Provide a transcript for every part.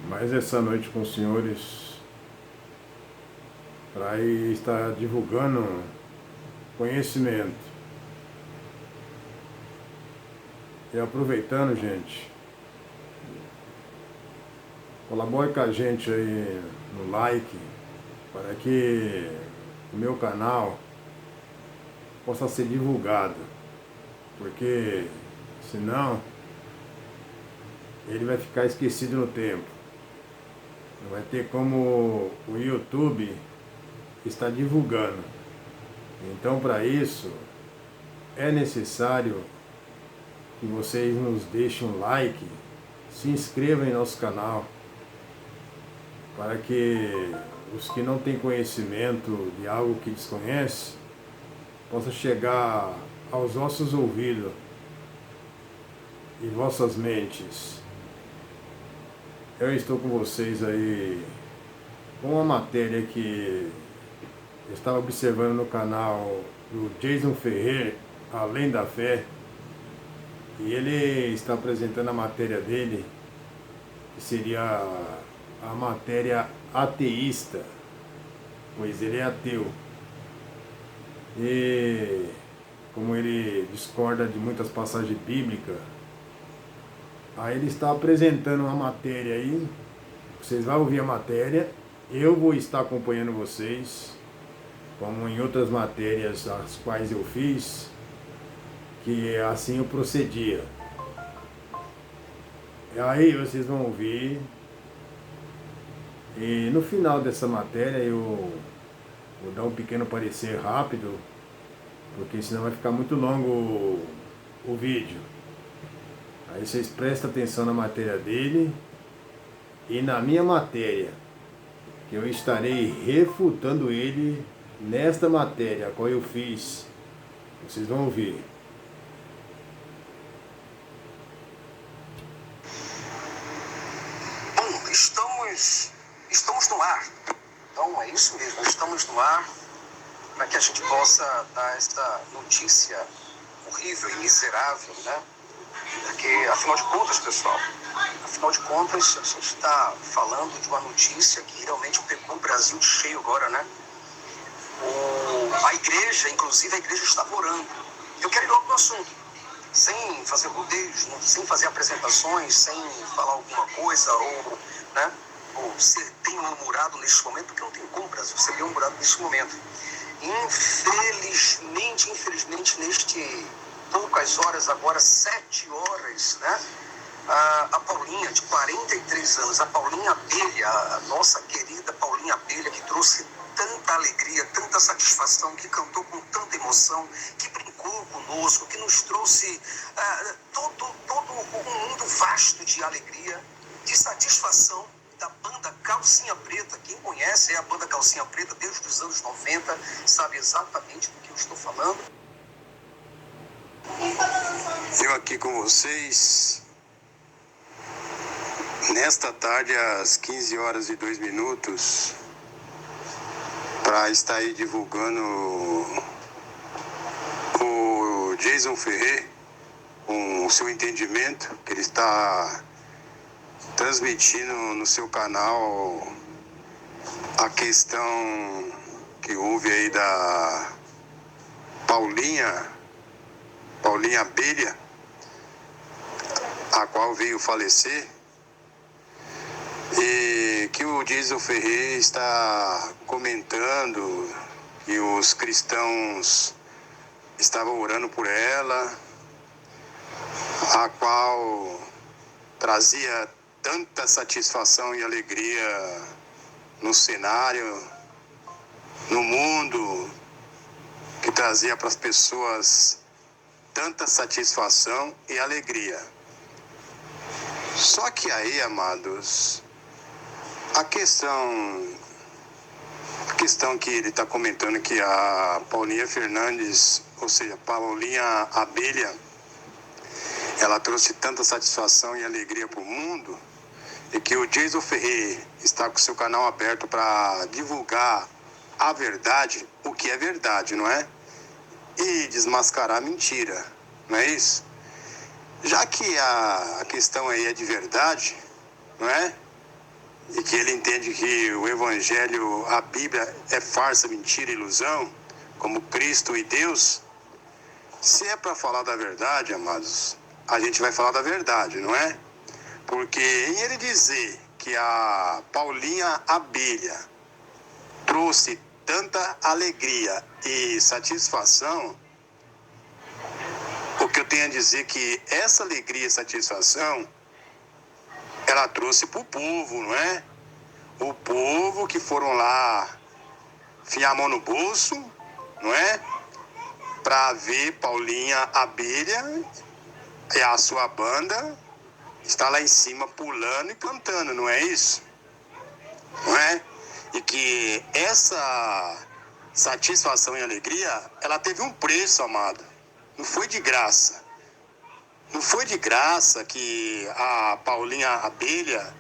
mais essa noite com os senhores para estar divulgando conhecimento. E aproveitando, gente, colabore com a gente aí no like para que o meu canal possa ser divulgado, porque senão ele vai ficar esquecido no tempo. Não vai ter como o YouTube estar divulgando. Então, para isso, é necessário que vocês nos deixem um like, se inscrevam em nosso canal, para que os que não têm conhecimento de algo que desconhecem, possa chegar aos vossos ouvidos e vossas mentes. Eu estou com vocês aí com uma matéria que eu estava observando no canal do Jason Ferreira, Além da Fé, e ele está apresentando a matéria dele, que seria a matéria ateísta, pois ele é ateu. E como ele discorda de muitas passagens bíblicas, aí ele está apresentando uma matéria aí, vocês vão ouvir a matéria, eu vou estar acompanhando vocês, como em outras matérias as quais eu fiz, que assim eu procedia. E aí vocês vão ouvir, e no final dessa matéria eu vou dar um pequeno parecer rápido, porque senão vai ficar muito longo o vídeo. Aí vocês prestem atenção na matéria dele e na minha matéria, que eu estarei refutando ele nesta matéria, a qual eu fiz. Vocês vão ouvir. Bom, estamos no ar. Então é isso mesmo, estamos no ar para que a gente possa dar esta notícia horrível e miserável, né? Porque, afinal de contas, pessoal, a gente está falando de uma notícia que realmente pegou o Brasil de cheio agora, né? A igreja, inclusive, a igreja está orando. Eu quero ir logo no assunto, sem fazer rodeios, sem fazer apresentações, sem falar alguma coisa, né? Ou ser bem humorado neste momento, porque não tem como, Brasil, ser bem humorado neste momento. Infelizmente, neste poucas horas, agora 7 horas, né? A Paulinha, de 43 anos, a Paulinha Abelha, a nossa querida Paulinha Abelha, que trouxe tanta alegria, tanta satisfação, que cantou com tanta emoção, que brincou conosco, que nos trouxe todo um mundo vasto de alegria, de satisfação, da banda Calcinha Preta. Quem conhece é a banda Calcinha Preta desde os anos 90, sabe exatamente do que eu estou falando. Eu aqui com vocês, nesta tarde, às 15 horas e 2 minutos, para estar aí divulgando o Jason Ferreira, com o seu entendimento, que ele está transmitindo no seu canal a questão que houve aí da Paulinha Abelha, a qual veio falecer, e que o Jason Ferreira está comentando que os cristãos estavam orando por ela, a qual trazia tanta satisfação e alegria no cenário, no mundo, que trazia para as pessoas tanta satisfação e alegria. Só que aí, amados, a questão que ele está comentando, que a Paulinha Fernandes, ou seja, Paulinha Abelha, ela trouxe tanta satisfação e alegria para o mundo, e que o Jason Ferreira está com seu canal aberto para divulgar a verdade, o que é verdade, não é? E desmascarar a mentira, não é isso? Já que a questão aí é de verdade, não é? e que ele entende que o Evangelho, a Bíblia é farsa, mentira, ilusão, como Cristo e Deus, se é para falar da verdade, amados, a gente vai falar da verdade, não é? Porque em ele dizer que a Paulinha Abelha trouxe tanta alegria e satisfação, o que eu tenho a dizer é que essa alegria e satisfação, ela trouxe para o povo, não é? O povo que foram lá enfiar a mão no bolso, não é? Para ver Paulinha Abelha e a sua banda está lá em cima pulando e cantando, não é isso? Não é? E que essa satisfação e alegria, ela teve um preço, amado. Não foi de graça. Não foi de graça que a Paulinha Abelha,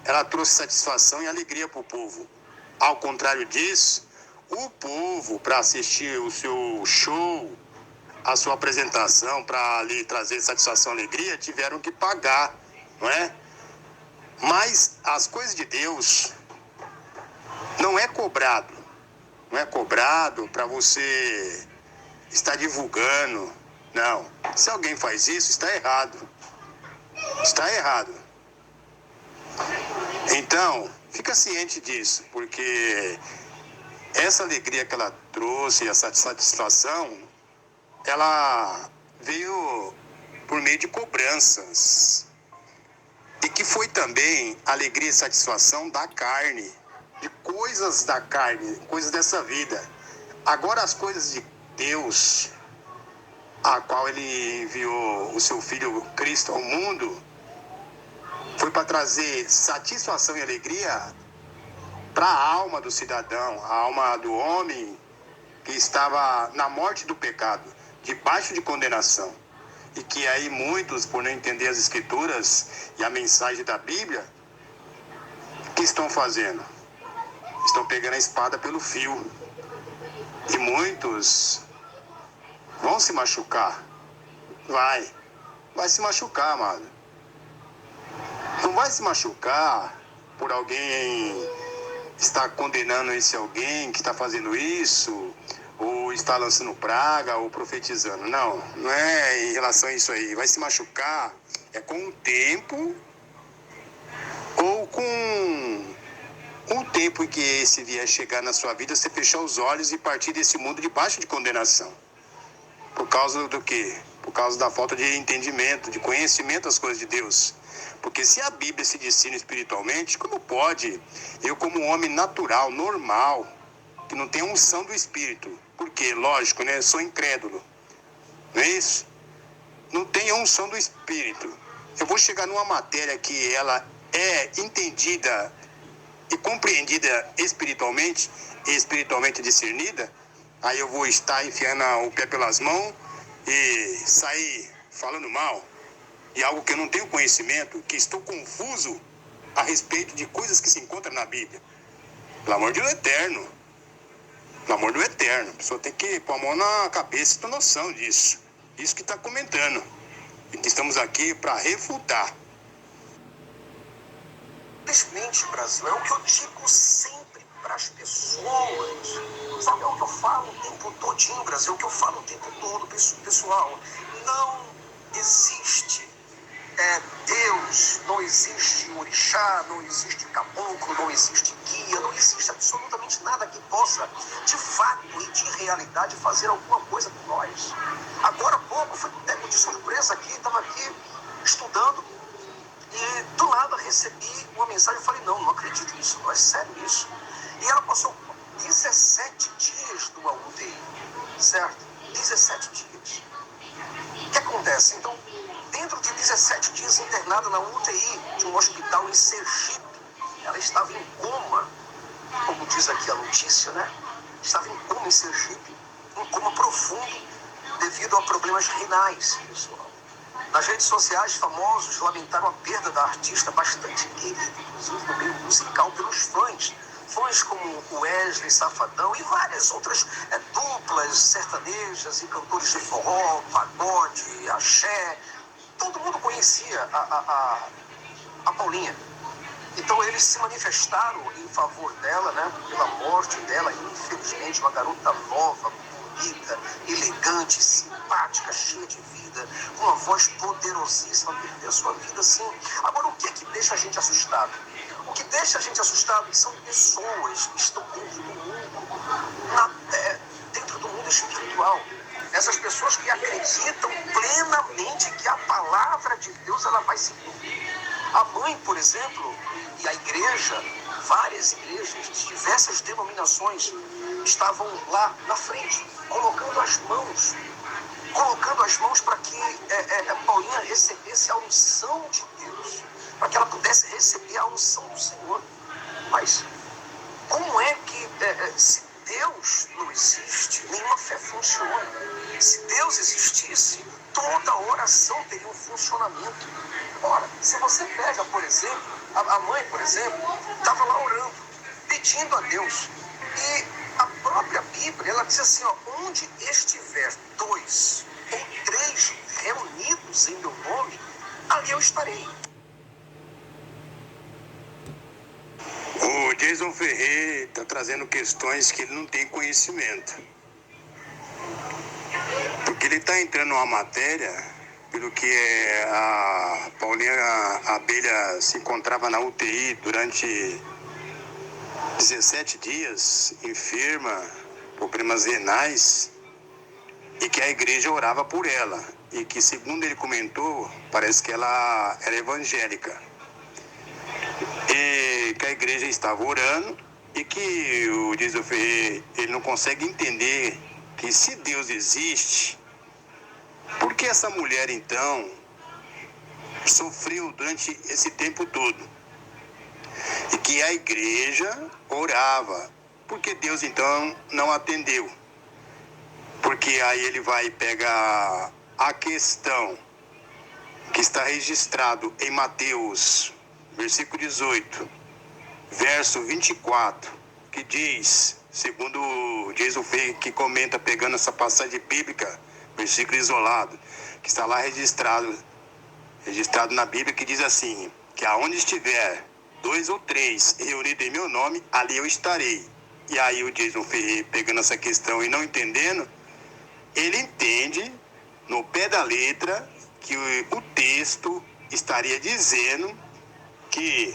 ela trouxe satisfação e alegria para o povo. Ao contrário disso, o povo, para assistir o seu show, a sua apresentação, para lhe trazer satisfação e alegria, tiveram que pagar, não é? Mas as coisas de Deus não é cobrado. Não é cobrado para você estar divulgando. Não. Se alguém faz isso, está errado. Está errado. Então, fica ciente disso, porque essa alegria que ela trouxe, essa satisfação, ela veio por meio de cobranças. E que foi também alegria e satisfação da carne, de coisas da carne, coisas dessa vida. Agora as coisas de Deus, a qual ele enviou o seu Filho Cristo ao mundo, foi para trazer satisfação e alegria para a alma do cidadão, a alma do homem que estava na morte do pecado, debaixo de condenação. E que aí muitos, por não entender as Escrituras e a mensagem da Bíblia, o que estão fazendo? Estão pegando a espada pelo fio. E muitos vão se machucar. Vai se machucar, amado. Não vai se machucar por alguém estar condenando esse alguém que está fazendo isso, ou está lançando praga, ou profetizando. Não é em relação a isso aí. Vai se machucar com o tempo, ou com o tempo em que esse vier chegar na sua vida, você fechar os olhos e partir desse mundo debaixo de condenação. Por causa do quê? Por causa da falta de entendimento, de conhecimento das coisas de Deus. Porque se a Bíblia se ensina espiritualmente, como pode eu, como um homem natural, normal, que não tem unção do Espírito? Porque, lógico, né? Sou incrédulo. Não é isso? Não tenho unção do Espírito. Eu vou chegar numa matéria que ela é entendida e compreendida espiritualmente, e espiritualmente discernida, aí eu vou estar enfiando o pé pelas mãos e sair falando mal de algo que eu não tenho conhecimento, que estou confuso a respeito de coisas que se encontram na Bíblia. Pelo amor do Eterno. Pelo amor do Eterno. A pessoa tem que pôr a mão na cabeça e ter noção disso. Isso que está comentando. E que estamos aqui para refutar. Infelizmente, Brasil, é o que eu digo sempre para as pessoas. Sabe, é o que eu falo o tempo todinho, Brasil, é o que eu falo o tempo todo, pessoal. Não existe Deus, não existe orixá, não existe caboclo, não existe guia, não existe absolutamente nada que possa, de fato e de realidade, fazer alguma coisa por nós. Agora há pouco, fui pego de surpresa aqui, estava aqui estudando, e do nada recebi uma mensagem e falei, não acredito nisso, não é sério isso. E ela passou 17 dias numa UTI, certo? 17 dias. O que acontece? Então, dentro de 17 dias internada na UTI de um hospital em Sergipe, ela estava em coma, como diz aqui a notícia, né? Estava em coma em Sergipe, em coma profundo, devido a problemas renais, pessoal. Nas redes sociais, famosos lamentaram a perda da artista bastante querida, inclusive no meio musical, pelos fãs. Fãs como o Wesley Safadão e várias outras duplas sertanejas e cantores de forró, pagode, axé. Todo mundo conhecia a Paulinha. Então eles se manifestaram em favor dela, né? Pela morte dela, infelizmente, uma garota nova, bonita, elegante, simpática, cheia de vida, com uma voz poderosíssima, perdeu a sua vida assim. Agora, o que é que deixa a gente assustado? O que deixa a gente assustado são pessoas que estão dentro do mundo, dentro do mundo espiritual. Essas pessoas que acreditam plenamente que a palavra de Deus ela vai se cumprir. A mãe, por exemplo, e a igreja, várias igrejas de diversas denominações estavam lá na frente, colocando as mãos para que Paulinha recebesse a unção de Deus, para que ela pudesse receber a unção do Senhor. Mas como é que, se Deus não existe, nenhuma fé funciona? Se Deus existisse, toda oração teria um funcionamento. Ora, se você pega, por exemplo, a mãe, por exemplo, estava lá orando, pedindo a Deus. E a própria Bíblia, ela diz assim, ó, onde estiver 2 ou 3 reunidos em meu nome, ali eu estarei. O Jason Ferreira está trazendo questões que ele não tem conhecimento. Porque ele está entrando numa matéria, pelo que a Paulinha Abelha se encontrava na UTI durante 17 dias, enferma, problemas renais, e que a igreja orava por ela. E que, segundo ele comentou, parece que ela era evangélica. E que a igreja estava orando e que o Jason Ferreira, ele não consegue entender que se Deus existe, por que essa mulher então sofreu durante esse tempo todo? E que a igreja orava, porque Deus então não atendeu. Porque aí ele vai pegar a questão que está registrado em Mateus, versículo 18, verso 24, que diz, segundo Jason Ferreira, que comenta pegando essa passagem bíblica, versículo isolado, que está lá registrado na Bíblia, que diz assim, que aonde estiver 2 ou 3 reunidos em meu nome, ali eu estarei. E aí o Jason Ferreira, pegando essa questão e não entendendo, ele entende no pé da letra que o texto estaria dizendo que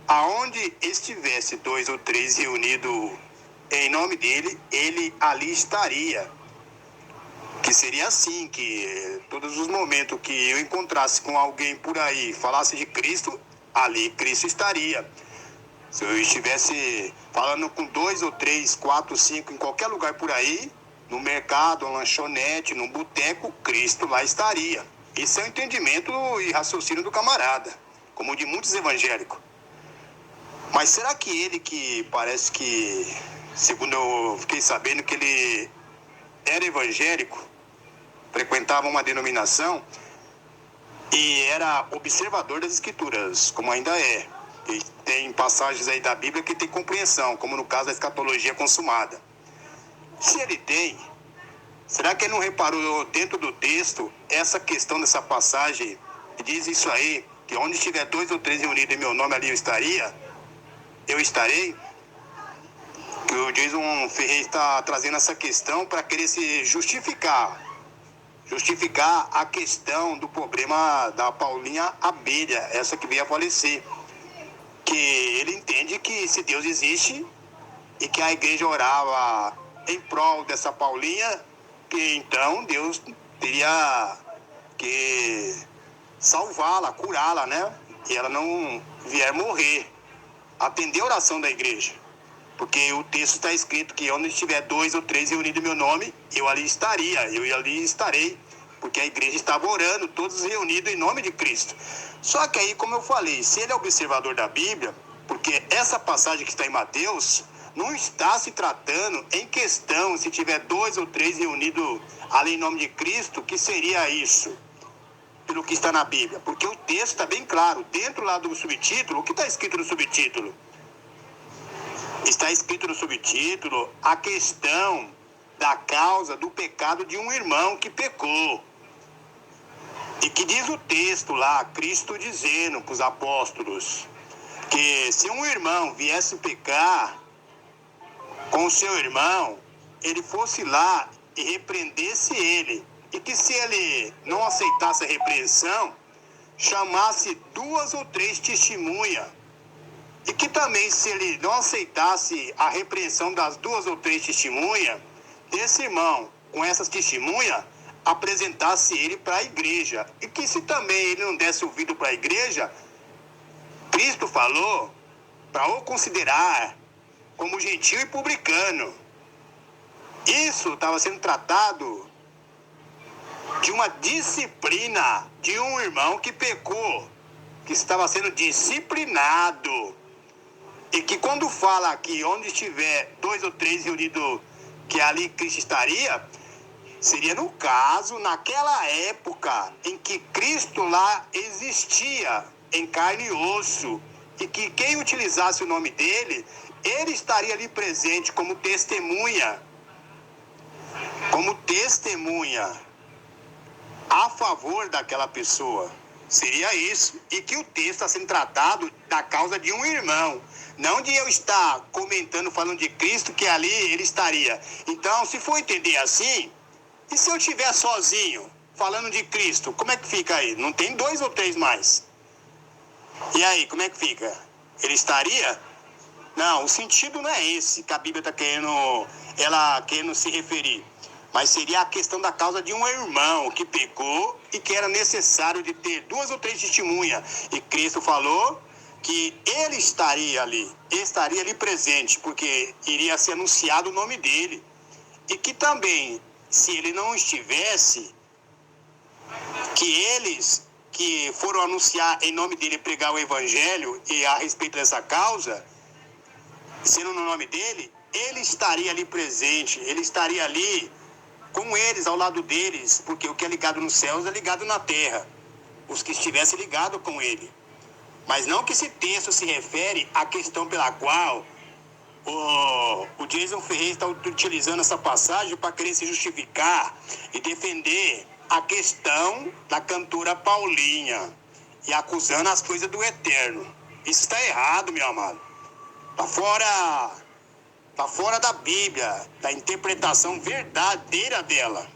aonde estivesse 2 ou 3 reunidos em nome dele, ele ali estaria. Que seria assim, que todos os momentos que eu encontrasse com alguém por aí, falasse de Cristo, ali Cristo estaria. Se eu estivesse falando com 2 ou 3, 4, 5, em qualquer lugar por aí, no mercado, na lanchonete, no boteco, Cristo lá estaria. Esse é o entendimento e raciocínio do camarada, como de muitos evangélicos. Mas será que ele, que parece que, segundo eu fiquei sabendo, que ele era evangélico, frequentava uma denominação e era observador das escrituras, como ainda é. E tem passagens aí da Bíblia que tem compreensão, como no caso da escatologia consumada. Se ele tem, será que ele não reparou dentro do texto essa questão dessa passagem? Diz isso aí, que onde estiver 2 ou 3 reunidos em meu nome, ali eu estarei. Que o Jason Ferreira está trazendo essa questão para querer se justificar a questão do problema da Paulinha Abelha, essa que veio a falecer. Que ele entende que se Deus existe e que a igreja orava em prol dessa Paulinha, que então Deus teria que salvá-la, curá-la, né? E ela não vier morrer. Atender a oração da igreja. Porque o texto está escrito que onde estiver 2 ou 3 reunidos em meu nome, eu ali estarei. Porque a igreja estava orando, todos reunidos em nome de Cristo. Só que aí, como eu falei, se ele é observador da Bíblia, porque essa passagem que está em Mateus não está se tratando em questão se tiver 2 ou 3 reunidos ali em nome de Cristo, que seria isso, pelo que está na Bíblia. Porque o texto está bem claro, dentro lá do subtítulo, o que está escrito no subtítulo? Está escrito no subtítulo a questão da causa do pecado de um irmão que pecou. E que diz o texto lá, Cristo dizendo para os apóstolos, que se um irmão viesse pecar com o seu irmão, ele fosse lá e repreendesse ele. E que se ele não aceitasse a repreensão, chamasse 2 ou 3 testemunhas. E que também, se ele não aceitasse a repreensão das 2 ou 3 testemunhas, desse irmão, com essas testemunhas, apresentasse ele para a igreja. E que se também ele não desse ouvido para a igreja, Cristo falou para o considerar como gentil e publicano. Isso estava sendo tratado de uma disciplina de um irmão que pecou, que estava sendo disciplinado. E que quando fala que onde estiver 2 ou 3 reunidos, que ali Cristo estaria, seria no caso, naquela época em que Cristo lá existia em carne e osso, e que quem utilizasse o nome dele, ele estaria ali presente como testemunha a favor daquela pessoa. Seria isso. E que o texto está sendo tratado da causa de um irmão, não de eu estar comentando, falando de Cristo, que ali ele estaria. Então, se for entender assim, e se eu estiver sozinho, falando de Cristo, como é que fica aí? Não tem 2 ou 3 mais. E aí, como é que fica? Ele estaria? Não, o sentido não é esse que a Bíblia está querendo se referir. Mas seria a questão da causa de um irmão que pecou e que era necessário de ter 2 ou 3 testemunhas. E Cristo falou que ele estaria ali presente, porque iria ser anunciado o nome dele. E que também, se ele não estivesse, que eles que foram anunciar em nome dele, pregar o evangelho e a respeito dessa causa, sendo no nome dele, ele estaria ali presente, ele estaria ali com eles, ao lado deles, porque o que é ligado nos céus é ligado na terra, os que estivessem ligados com ele. Mas não que esse texto se refere à questão pela qual o Jason Ferreira está utilizando essa passagem para querer se justificar e defender a questão da cantora Paulinha e acusando as coisas do eterno. Isso está errado, meu amado. Está fora da Bíblia, da interpretação verdadeira dela.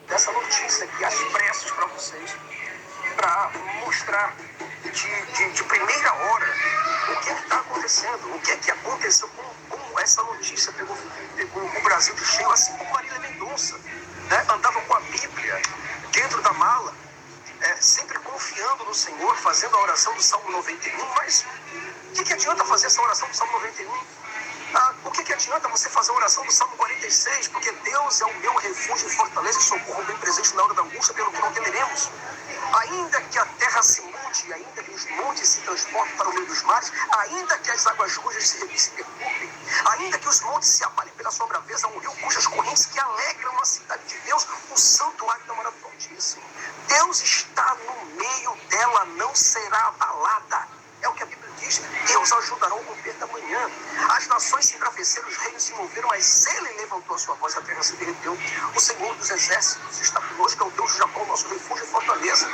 Dessa notícia aqui, às pressas para vocês, para mostrar de primeira hora o que está acontecendo, o que aconteceu, como essa notícia pegou o Brasil de cheio, assim como Marília Mendonça, né? Andava com a Bíblia dentro da mala, sempre confiando no Senhor, fazendo a oração do Salmo 91, mas o que adianta fazer essa oração do Salmo 91? O que adianta você fazer a oração do Salmo 46? Porque Deus é o meu refúgio e fortaleza e socorro bem presente na hora da angústia, pelo que não temeremos. Ainda que a terra se mude, ainda que os montes se transportem para o meio dos mares, ainda que as águas rujas se perturbem, ainda que os montes se abalem pela sua braveza, um rio cujas correntes que alegram a cidade de Deus, o santuário da morada do Altíssimo. Deus está no meio dela, não será abalada. É o que a Bíblia diz. Deus ajudará o governo da manhã. As nações se enfraqueceram, os reinos se moveram, mas ele levantou a sua voz, a terra se derreteu. O Senhor dos exércitos está conosco, é o Deus de Jacó, nosso refúgio e fortaleza.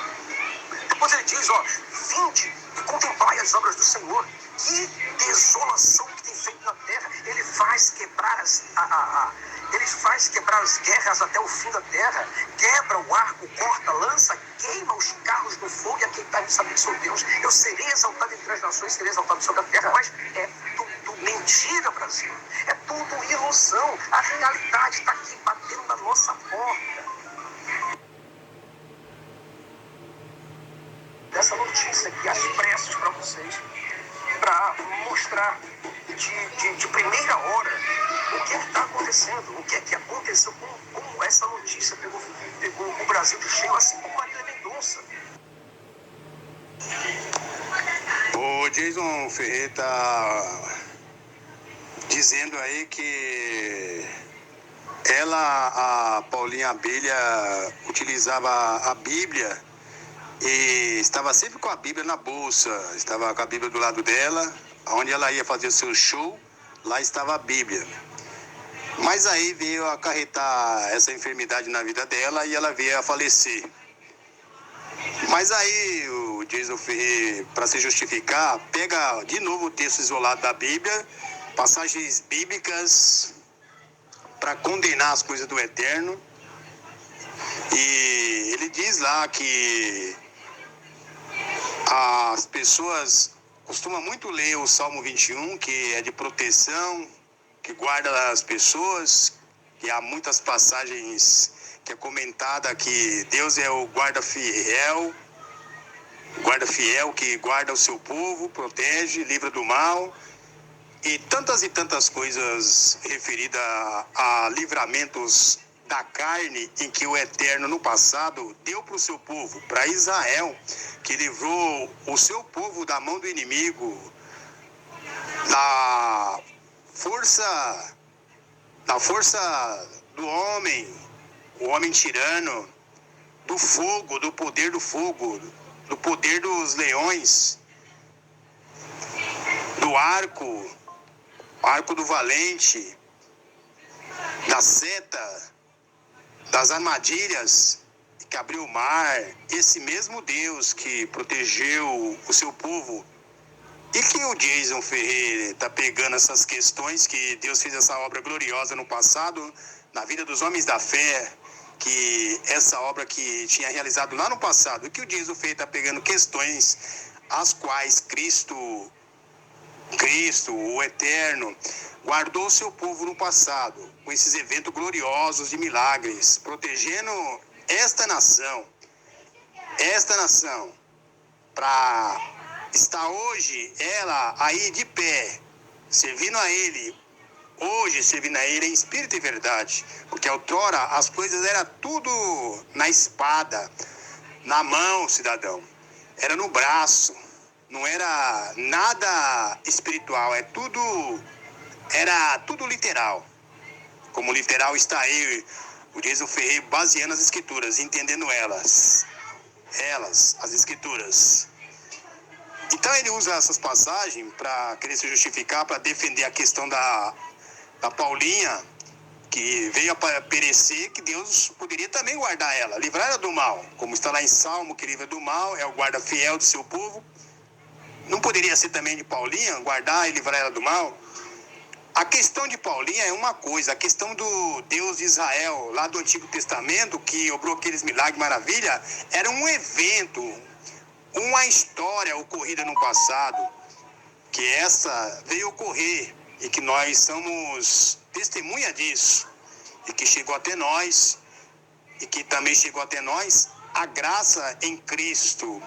Depois ele diz, vinde e contemplai as obras do Senhor. Que desolação que tem feito na terra. Ele faz quebrar as guerras até o fim da terra. Quebra o arco, corta, lança, queima os carros no fogo e aquele sabe que sou Deus. Eu serei exaltado entre as nações, serei exaltado sobre a terra. Mas é tudo mentira, Brasil. É tudo ilusão. A realidade está aqui batendo na nossa porta. Dessa notícia aqui, às pressas para vocês, para mostrar de primeira hora o que está acontecendo, o que aconteceu, como essa notícia pegou o Brasil de cheio, assim como Marília Mendonça. O Jason Ferreira está dizendo aí que a Paulinha Abelha, utilizava a Bíblia e estava sempre com a Bíblia na bolsa, estava com a Bíblia do lado dela, onde ela ia fazer o seu show, lá estava a Bíblia. Mas aí veio acarretar essa enfermidade na vida dela e ela veio a falecer. Mas aí o Jason Ferreira, para se justificar, pega de novo o texto isolado da Bíblia, passagens bíblicas para condenar as coisas do eterno. E ele diz lá que as pessoas costumam muito ler o Salmo 21, que é de proteção, que guarda as pessoas, que há muitas passagens que é comentada que Deus é o guarda fiel que guarda o seu povo, protege, livra do mal, e tantas coisas referidas a livramentos da carne, em que o Eterno no passado deu para o seu povo, para Israel, que livrou o seu povo da mão do inimigo, da força do homem, o homem tirano, do fogo, do poder do fogo, do poder dos leões, do arco do valente, da seta, das armadilhas que abriu o mar. Esse mesmo Deus que protegeu o seu povo. E que o Jason Ferreira está pegando essas questões que Deus fez essa obra gloriosa no passado, na vida dos homens da fé, que essa obra que tinha realizado lá no passado, e que o Jason Ferreira está pegando questões as quais Cristo, o Eterno, guardou o seu povo no passado, com esses eventos gloriosos de milagres, protegendo esta nação, para estar hoje, ela aí de pé, servindo a Ele, hoje servindo a Ele em espírito e verdade, porque outrora as coisas era tudo na espada, na mão, cidadão, era no braço, não era nada espiritual, era tudo literal, como literal está aí o Jason Ferreira baseando as escrituras, entendendo elas, as escrituras. Então ele usa essas passagens para querer se justificar, para defender a questão da Paulinha, que veio a perecer, que Deus poderia também guardar ela, livrar ela do mal, como está lá em Salmo, que livra do mal, é o guarda fiel do seu povo. Não poderia ser também de Paulinha, guardar e livrar ela do mal? A questão de Paulinha é uma coisa, a questão do Deus de Israel, lá do Antigo Testamento, que obrou aqueles milagres, maravilha, era um evento, uma história ocorrida no passado, que essa veio ocorrer e que nós somos testemunha disso, e que chegou até nós, e que também chegou até nós a graça em Cristo,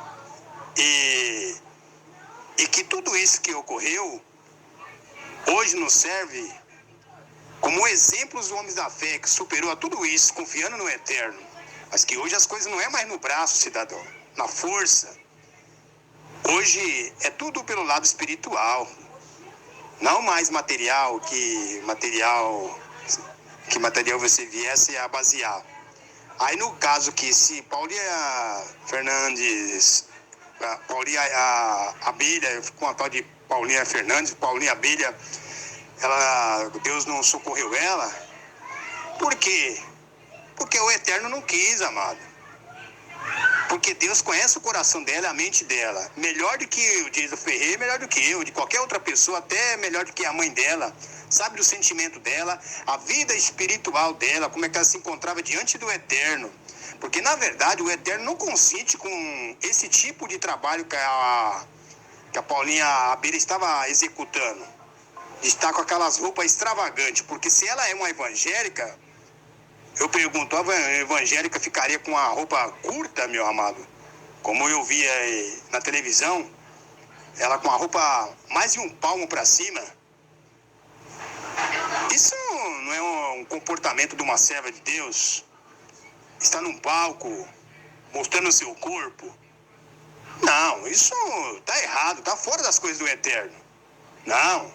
e que tudo isso que ocorreu hoje nos serve como exemplos dos homens da fé que superou a tudo isso, confiando no Eterno, mas que hoje as coisas não é mais no braço, cidadão, na força. Hoje é tudo pelo lado espiritual, não mais material que material você viesse a basear. Aí no caso que se Paulinha Fernandes, a Bíblia, com a tal de Paulinha Fernandes, Paulinha Bíblia, Deus não socorreu ela. Por quê? Porque o Eterno não quis, amado. Porque Deus conhece o coração dela, a mente dela. Melhor do que o Jason Ferreira, melhor do que eu, de qualquer outra pessoa, até melhor do que a mãe dela. Sabe do sentimento dela, a vida espiritual dela, como é que ela se encontrava diante do Eterno. Porque, na verdade, o Eterno não consiste com esse tipo de trabalho que a Paulinha Abelha estava executando. De estar com aquelas roupas extravagantes. Porque se ela é uma evangélica, eu pergunto, a evangélica ficaria com a roupa curta, meu amado? Como eu via na televisão, ela com a roupa mais de um palmo para cima. Isso não é um comportamento de uma serva de Deus? Está num palco, mostrando o seu corpo? Não, isso está errado, está fora das coisas do Eterno. Não,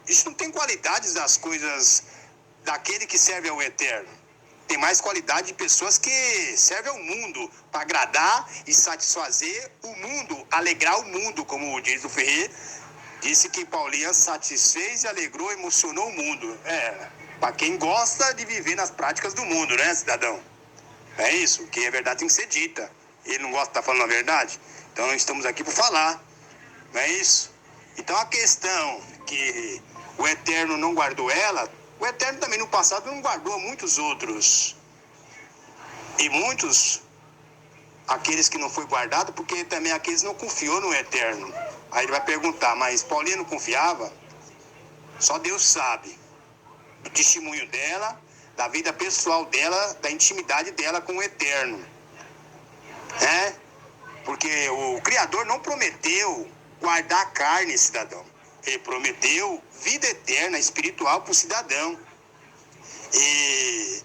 isso não tem qualidades das coisas daquele que serve ao Eterno. Tem mais qualidade de pessoas que servem ao mundo, para agradar e satisfazer o mundo, alegrar o mundo, como diz o Ferreira, disse que Paulinha satisfez e alegrou, emocionou o mundo. Para quem gosta de viver nas práticas do mundo, né, cidadão? É isso, que é verdade tem que ser dita. ele não gosta de estar falando a verdade? Então estamos aqui para falar, não é isso? Então a questão que o Eterno não guardou ela, o Eterno também no passado não guardou muitos outros. E muitos, aqueles que não foi guardado, porque também aqueles não confiou no Eterno. Aí ele vai perguntar, mas Paulinha não confiava? Só Deus sabe do testemunho dela, da vida pessoal dela, da intimidade dela com o Eterno. Né? Porque o Criador não prometeu guardar a carne, cidadão. Ele prometeu vida eterna, espiritual para o cidadão. E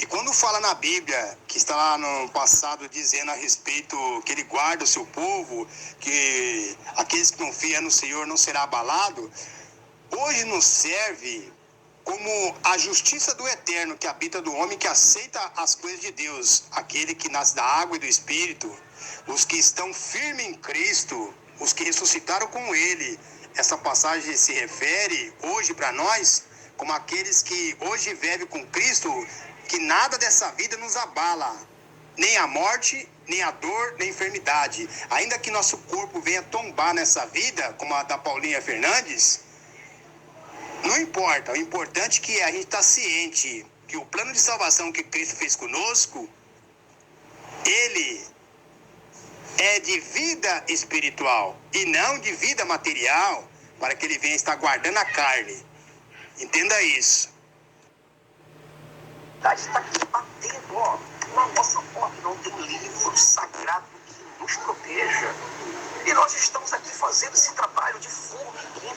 quando fala na Bíblia, que está lá no passado dizendo a respeito que ele guarda o seu povo, que aqueles que confiam no Senhor não será abalado, hoje nos serve como a justiça do Eterno que habita do homem que aceita as coisas de Deus, aquele que nasce da água e do Espírito, os que estão firmes em Cristo, os que ressuscitaram com Ele. Essa passagem se refere hoje para nós como aqueles que hoje vivem com Cristo, que nada dessa vida nos abala, nem a morte, nem a dor, nem a enfermidade. Ainda que nosso corpo venha tombar nessa vida, como a da Paulinha Fernandes, não importa. O importante é que a gente está ciente que o plano de salvação que Cristo fez conosco, ele é de vida espiritual e não de vida material, para que ele venha estar guardando a carne. Entenda isso. Está aqui batendo, ó, na nossa porta. Não tem livro sagrado que nos proteja. E nós estamos aqui fazendo esse trabalho de formiguinha.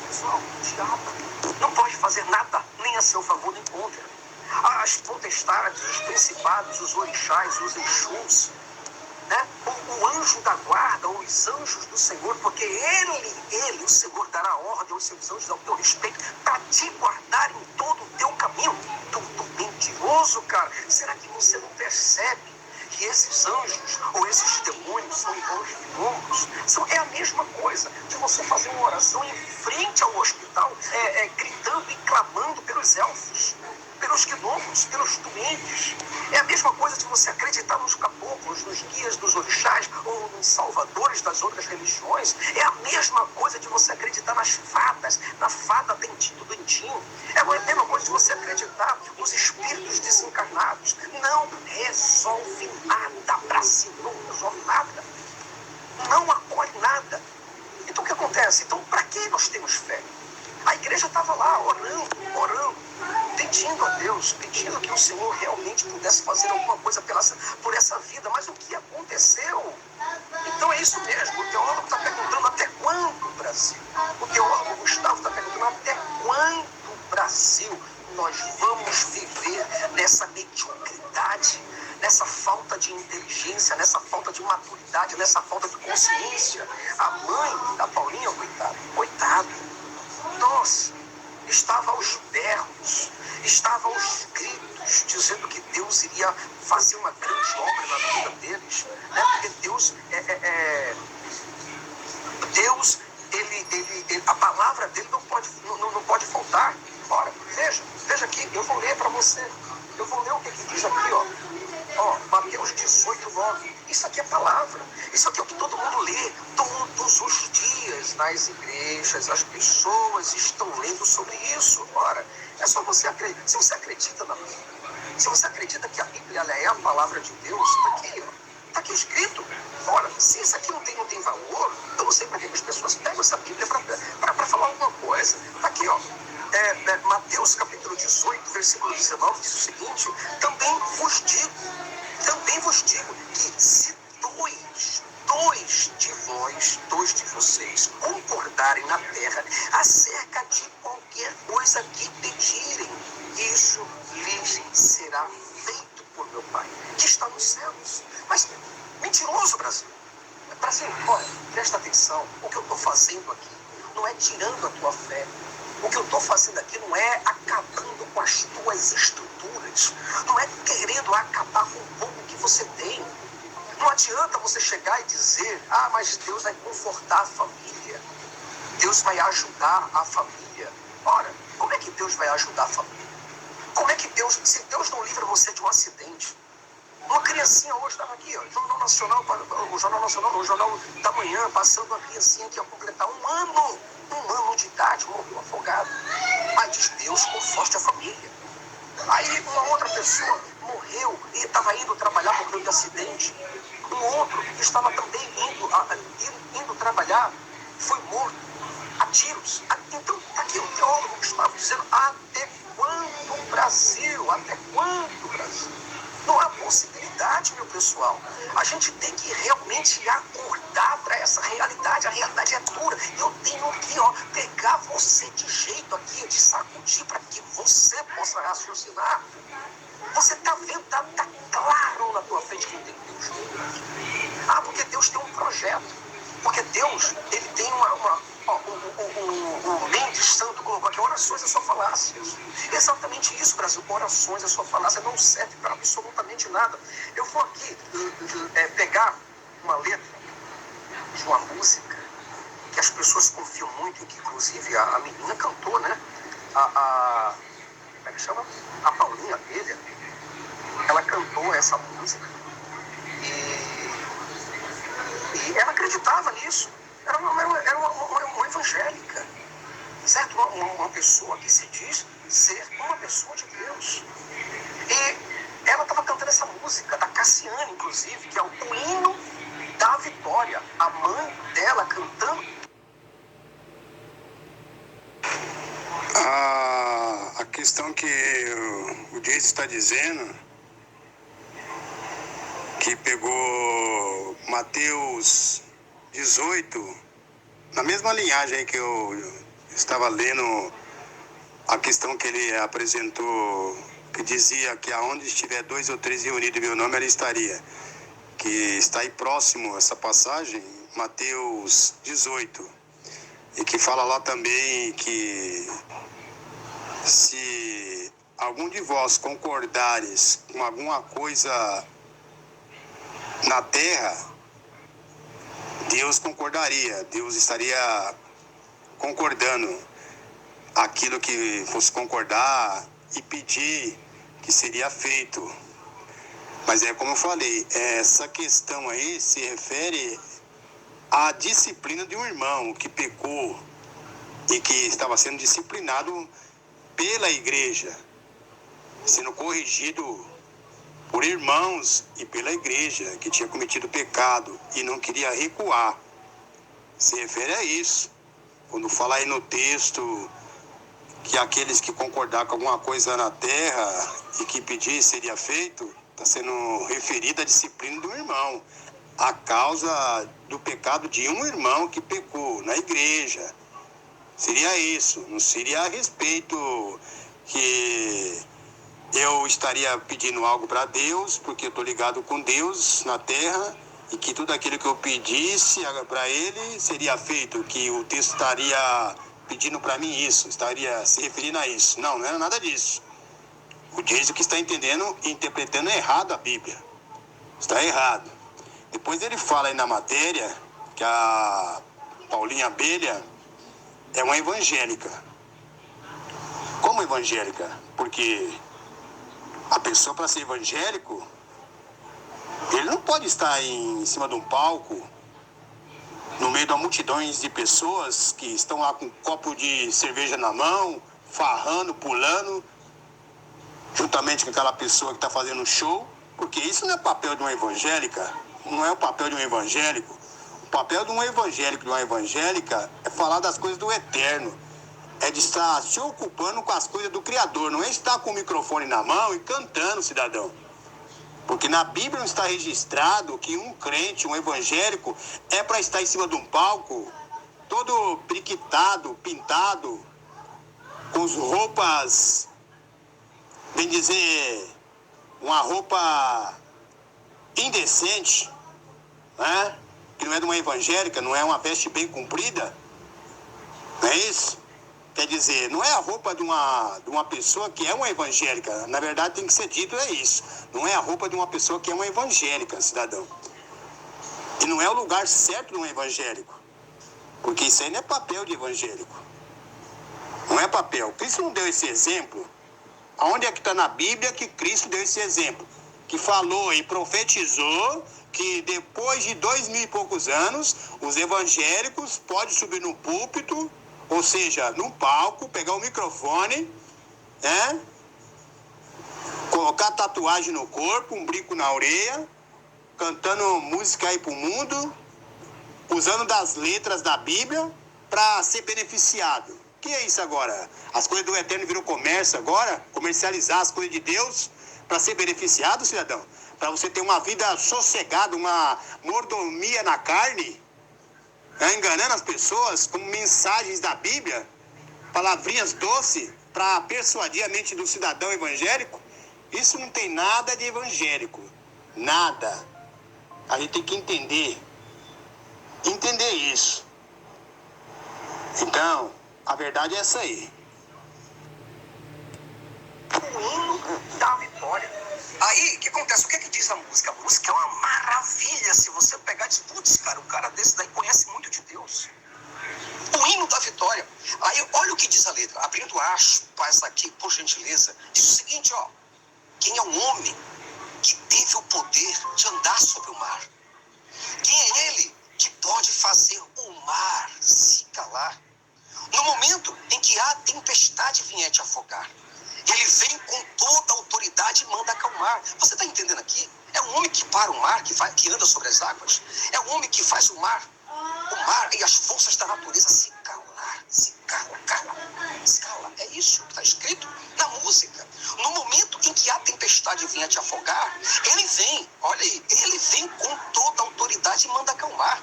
Pessoal, o diabo não pode fazer nada, nem a seu favor, nem contra. As potestades, os principados, os orixás, os exus, né? O anjo da guarda, os anjos do Senhor, porque ele, o Senhor, dará ordem aos seus anjos ao teu respeito para te guardar em todo o teu caminho. Tu mentiroso, cara, será que você não percebe que esses anjos ou esses demônios são irmãos gnomos? É a mesma coisa de você fazer uma oração em frente ao hospital, gritando e clamando pelos elfos, pelos gnomos, pelos doentes. É a mesma coisa de você acreditar nos caboclos, nos guias dos orixás ou nos salvadores das outras religiões. É a mesma coisa de você acreditar nas fadas, na fada dentinho. É a mesma coisa de você acreditar nos espíritos desencarnados. Não resolve nada para si, não resolve nada. Não acolhe nada. Então o que acontece? Então para que nós temos fé? A igreja estava lá orando, pedindo a Deus, pedindo que o Senhor realmente pudesse fazer alguma coisa por essa vida. Mas o que aconteceu? Então é isso mesmo. O teólogo está perguntando até quando, Brasil? O teólogo Gustavo está perguntando até quando, Brasil, nós vamos viver nessa mediocridade, nessa falta de inteligência, nessa falta de maturidade, nessa falta de consciência. A mãe da Paulinha, coitado. Nossa, estava aos berros, estava aos gritos, dizendo que Deus iria fazer uma grande obra na vida deles, né? Porque Deus, a palavra dele não pode faltar. Ora, veja aqui, eu vou ler para você, eu vou ler o que diz aqui, ó, Mateus 18, 9. Isso aqui é palavra. Isso aqui é o que todo mundo lê todos os dias nas igrejas. As pessoas estão lendo sobre isso. Ora, é só você acreditar. Se você acredita na Bíblia, se você acredita que a Bíblia ela é a palavra de Deus, está aqui, ó. Está aqui escrito. Ora, se isso aqui não tem valor, eu não sei para que as pessoas pegam essa Bíblia para falar alguma coisa. Está aqui, ó. Mateus capítulo 18, versículo 19, diz o seguinte: também vos digo que se dois de vocês concordarem na terra acerca de qualquer coisa que pedirem, isso lhes será feito por meu Pai, que está nos céus. Mas, mentiroso, Brasil, olha, presta atenção, o que eu estou fazendo aqui não é tirando a tua fé. O que eu estou fazendo aqui não é acabando com as tuas estruturas, não é querendo acabar com o pouco que você tem. Não adianta você chegar e dizer, mas Deus vai confortar a família, Deus vai ajudar a família. Ora, como é que Deus vai ajudar a família? Como é que Deus, se Deus não livra você de um acidente, Uma criancinha hoje estava aqui, ó, Jornal Nacional, o Jornal da Manhã, passando uma criancinha que ia completar um ano de idade, morreu afogado. Aí diz, Deus conforte a família. Aí uma outra pessoa morreu e estava indo trabalhar, morreu de acidente. Um outro que estava também indo trabalhar, foi morto a tiros. Então, aqui o teólogo estava dizendo, até quando o Brasil? Até quando o Brasil? Não há possibilidade, meu pessoal. A gente tem que realmente acordar para essa realidade. A realidade é dura. Eu tenho que pegar você de jeito aqui, de sacudir, para que você possa raciocinar. Você está vendo, está claro na tua frente que não tem Deus. Porque Deus tem um projeto. Porque Deus, ele tem um Mendes Santo colocou aqui, orações é só falácias. Exatamente isso, Brasil. Orações é só falácia, não serve para absolutamente nada. Eu vou aqui pegar uma letra de uma música que as pessoas confiam muito, e que inclusive a menina cantou, né? Como é que chama? A Paulinha Abelha. Ela cantou essa música e ela acreditava nisso. Era uma evangélica, certo? Uma pessoa que se diz ser uma pessoa de Deus. E ela estava cantando essa música, da Cassiane, inclusive, que é o hino da vitória. A mãe dela cantando. A questão que o Jason está dizendo, que pegou Mateus 18, na mesma linhagem aí que eu estava lendo, a questão que ele apresentou, que dizia que aonde estiver 2 ou 3 reunidos em meu nome, ela estaria. Que está aí próximo essa passagem, Mateus 18, e que fala lá também que se algum de vós concordares com alguma coisa na terra, Deus concordaria, Deus estaria concordando aquilo que fosse concordar e pedir que seria feito. Mas é como eu falei, essa questão aí se refere à disciplina de um irmão que pecou e que estava sendo disciplinado pela igreja, sendo corrigido por irmãos e pela igreja, que tinha cometido pecado e não queria recuar. Se refere a isso. Quando fala aí no texto que aqueles que concordar com alguma coisa na terra e que pedir seria feito, está sendo referido à disciplina do irmão, a causa do pecado de um irmão que pecou na igreja. Seria isso, não seria a respeito que eu estaria pedindo algo para Deus, porque eu estou ligado com Deus na terra, e que tudo aquilo que eu pedisse para Ele seria feito, que o texto estaria pedindo para mim isso, estaria se referindo a isso. Não, não era nada disso. O Jason que está entendendo e interpretando errado a Bíblia. Está errado. Depois ele fala aí na matéria que a Paulinha Abelha é uma evangélica. Como evangélica? Porque a pessoa, para ser evangélico, ele não pode estar em cima de um palco, no meio de multidões de pessoas que estão lá com um copo de cerveja na mão, farrando, pulando, juntamente com aquela pessoa que está fazendo show, porque isso não é papel de uma evangélica, não é o papel de um evangélico. O papel de um evangélico, de uma evangélica, é falar das coisas do eterno, é de estar se ocupando com as coisas do Criador, não é estar com o microfone na mão e cantando, cidadão. Porque na Bíblia não está registrado que um crente, um evangélico, é para estar em cima de um palco, todo periquitado, pintado, com as roupas, bem dizer, uma roupa indecente, né? Que não é de uma evangélica, não é uma veste bem comprida, não é isso? Quer dizer, não é a roupa de uma pessoa que é uma evangélica. Na verdade, tem que ser dito, é isso. Não é a roupa de uma pessoa que é uma evangélica, cidadão. E não é o lugar certo de um evangélico. Porque isso aí não é papel de evangélico. Não é papel. Cristo não deu esse exemplo. Aonde é que está na Bíblia que Cristo deu esse exemplo? que falou e profetizou que depois de 2000 e poucos anos, os evangélicos podem subir no púlpito, ou seja, no palco, pegar o microfone, né? Colocar tatuagem no corpo, um brinco na orelha, cantando música aí pro mundo, usando das letras da Bíblia para ser beneficiado. O que é isso agora? As coisas do eterno virou comércio agora? Comercializar as coisas de Deus para ser beneficiado, cidadão? Para você ter uma vida sossegada, uma mordomia na carne, né? Enganando as pessoas com mensagens da Bíblia, palavrinhas doces para persuadir a mente do cidadão evangélico. Isso não tem nada de evangélico. Nada. A gente tem que entender isso. Então, a verdade é essa aí. O hino da vitória. Aí, o que acontece? O que é que diz a música? A música é uma maravilha. Se você pegar e dizer, putz, cara, um cara desse daí conhece muito de Deus. O hino da vitória. Aí, olha o que diz a letra. Abrindo aspas aqui, por gentileza. Diz o seguinte, ó. Quem é o homem que teve o poder de andar sobre o mar? Quem é ele que pode fazer o mar se calar? No momento em que a tempestade vier te afogar, ele vem com toda a autoridade e manda acalmar. Você está entendendo aqui? É um homem que para o mar, que anda sobre as águas. É um homem que faz o mar e as forças da natureza se calar, se cala. É isso que está escrito na música. No momento em que a tempestade vier te afogar, ele vem, olha aí, ele vem com toda a autoridade e manda acalmar.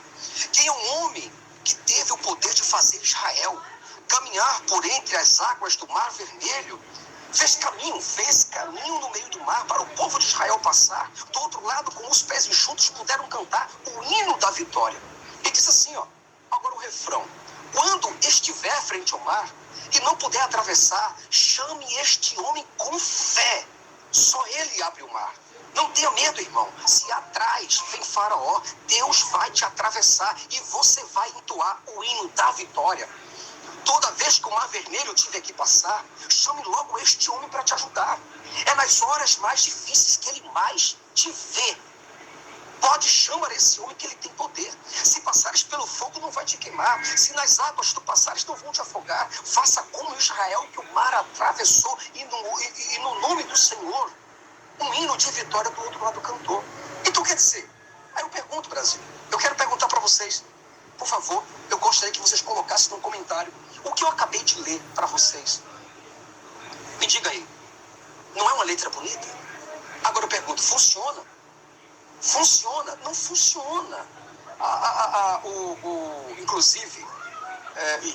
Quem é um homem que teve o poder de fazer Israel caminhar por entre as águas do Mar Vermelho, fez caminho no meio do mar para o povo de Israel passar. Do outro lado, com os pés enxutos, puderam cantar o hino da vitória. E diz assim, ó, agora o refrão. Quando estiver frente ao mar e não puder atravessar, chame este homem com fé. Só ele abre o mar. Não tenha medo, irmão. Se atrás vem Faraó, Deus vai te atravessar e você vai entoar o hino da vitória. Toda vez que o Mar Vermelho tiver que passar, chame logo este homem para te ajudar. É nas horas mais difíceis que ele mais te vê. Pode chamar esse homem que ele tem poder. Se passares pelo fogo, não vai te queimar. Se nas águas tu passares, não vão te afogar. Faça como Israel, que o mar atravessou e no nome do Senhor, um hino de vitória do outro lado cantou. Então quer dizer, aí eu pergunto, Brasil, eu quero perguntar para vocês, por favor, eu gostaria que vocês colocassem no comentário o que eu acabei de ler para vocês. Me diga aí, não é uma letra bonita? Agora eu pergunto, funciona? Funciona? Não funciona. Inclusive,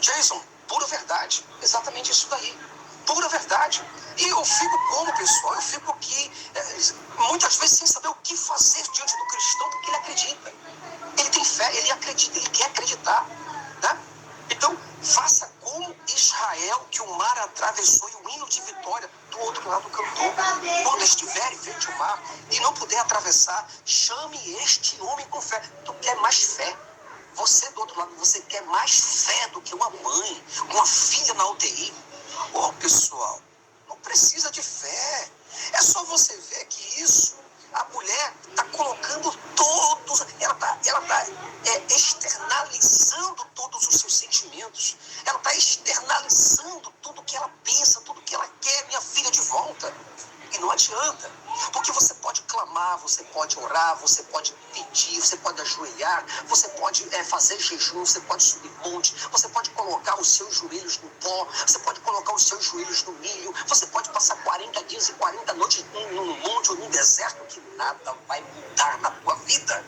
Jason, pura verdade. Exatamente isso daí. Pura verdade. E eu fico como, pessoal? Eu fico aqui, muitas vezes sem saber o que fazer diante do cristão, porque ele acredita. Ele tem fé, ele acredita, ele quer acreditar. Né? Então, faça como Israel, que o mar atravessou e o hino de vitória do outro lado cantou. Quando estiver em frente ao mar e não puder atravessar, chame este homem com fé. Tu quer mais fé? Você do outro lado, você quer mais fé do que uma mãe, uma filha na UTI? Oh, pessoal, não precisa de fé. É só você ver que isso, a mulher está colocando todos, ela está externalizando todos os seus sentimentos. Ela está externalizando tudo que ela pensa, tudo que ela quer, minha filha, de volta. E não adianta, porque você pode clamar, você pode orar, você pode pedir, você pode ajoelhar, você pode fazer jejum, você pode subir monte, você pode colocar os seus joelhos no pó, você pode colocar os seus joelhos no milho, você pode passar 40 dias e 40 noites num monte ou num deserto, que nada vai mudar na tua vida.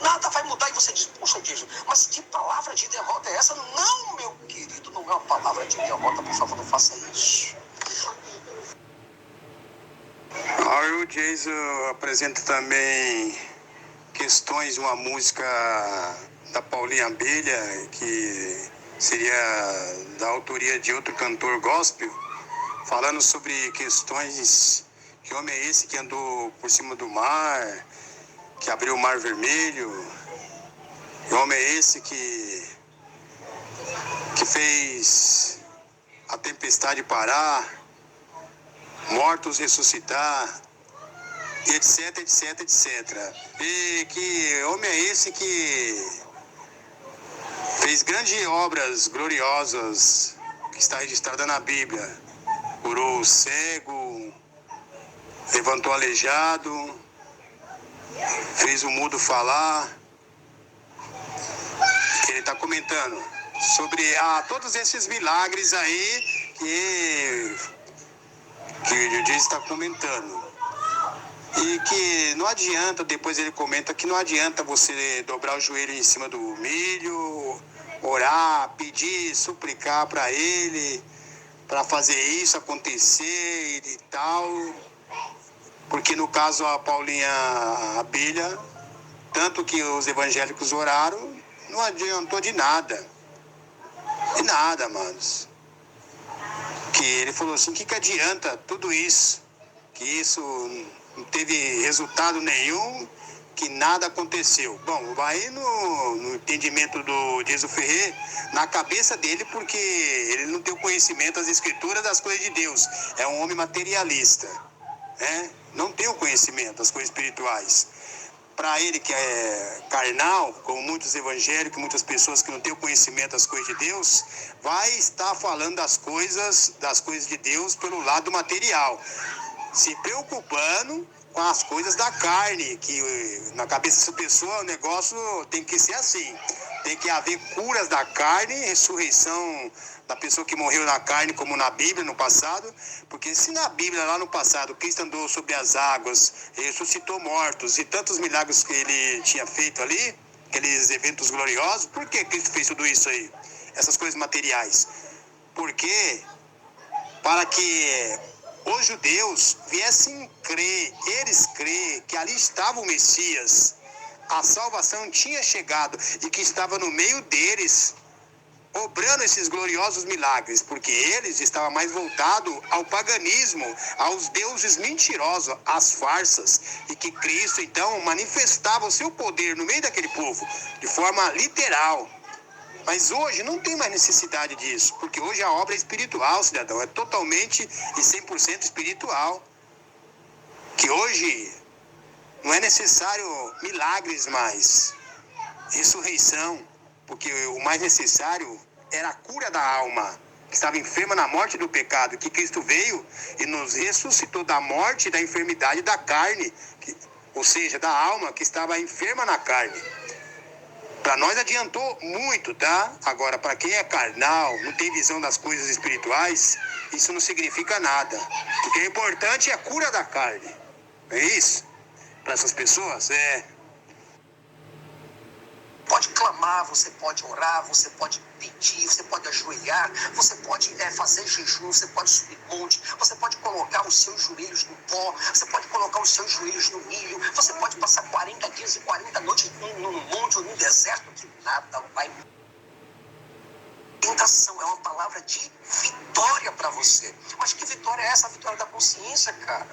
Nada vai mudar. E você diz, poxa, Deus, mas que palavra de derrota é essa? Não, meu querido, não é uma palavra de derrota, por favor, não faça isso. O Jason apresenta também questões de uma música da Paulinha Abelha, que seria da autoria de outro cantor gospel, falando sobre questões, que homem é esse que andou por cima do mar, que abriu o Mar Vermelho, que homem é esse que fez a tempestade parar, mortos ressuscitar. etc, etc, etc. E que homem é esse que fez grandes obras gloriosas, que está registrada na Bíblia. Curou o cego, levantou aleijado, fez o mudo falar. Ele está comentando sobre todos esses milagres aí que o Dias está comentando. E que não adianta, depois ele comenta que não adianta você dobrar o joelho em cima do milho, orar, pedir, suplicar para ele, para fazer isso acontecer e tal. Porque no caso a Paulinha Abelha, tanto que os evangélicos oraram, não adiantou de nada. De nada, manos. Que ele falou assim, o que adianta tudo isso? Que isso não teve resultado nenhum, que nada aconteceu. Bom, vai no entendimento do Dias Ferrer, na cabeça dele, porque ele não tem o conhecimento das escrituras das coisas de Deus. É um homem materialista, né? Não tem o conhecimento das coisas espirituais. Para ele que é carnal, como muitos evangélicos, muitas pessoas que não têm o conhecimento das coisas de Deus, vai estar falando das coisas de Deus pelo lado material, se preocupando com as coisas da carne, que na cabeça dessa pessoa o negócio tem que ser assim, tem que haver curas da carne, ressurreição da pessoa que morreu na carne, como na Bíblia no passado, porque se na Bíblia lá no passado Cristo andou sobre as águas, ressuscitou mortos e tantos milagres que ele tinha feito ali, aqueles eventos gloriosos, por que Cristo fez tudo isso aí? Essas coisas materiais. Porque para que os judeus viessem crer, eles crer que ali estava o Messias, a salvação tinha chegado e que estava no meio deles, obrando esses gloriosos milagres, porque eles estavam mais voltados ao paganismo, aos deuses mentirosos, às farsas, e que Cristo então manifestava o seu poder no meio daquele povo, de forma literal. Mas hoje não tem mais necessidade disso, porque hoje a obra é espiritual, cidadão, é totalmente e 100% espiritual. Que hoje não é necessário milagres mais, ressurreição, porque o mais necessário era a cura da alma, que estava enferma na morte do pecado, que Cristo veio e nos ressuscitou da morte e da enfermidade da carne, ou seja, da alma que estava enferma na carne. Para nós adiantou muito, tá? Agora, para quem é carnal, não tem visão das coisas espirituais, isso não significa nada. O que é importante é a cura da carne. É isso? Para essas pessoas, Pode clamar, você pode orar, você pode pedir, você pode ajoelhar, você pode fazer jejum, você pode subir monte, você pode colocar os seus joelhos no pó, você pode colocar os seus joelhos no milho, você pode passar 40 dias e 40 noites num monte ou num deserto que nada vai. Tentação é uma palavra de vitória para você. Mas que vitória é essa? A vitória da consciência, cara.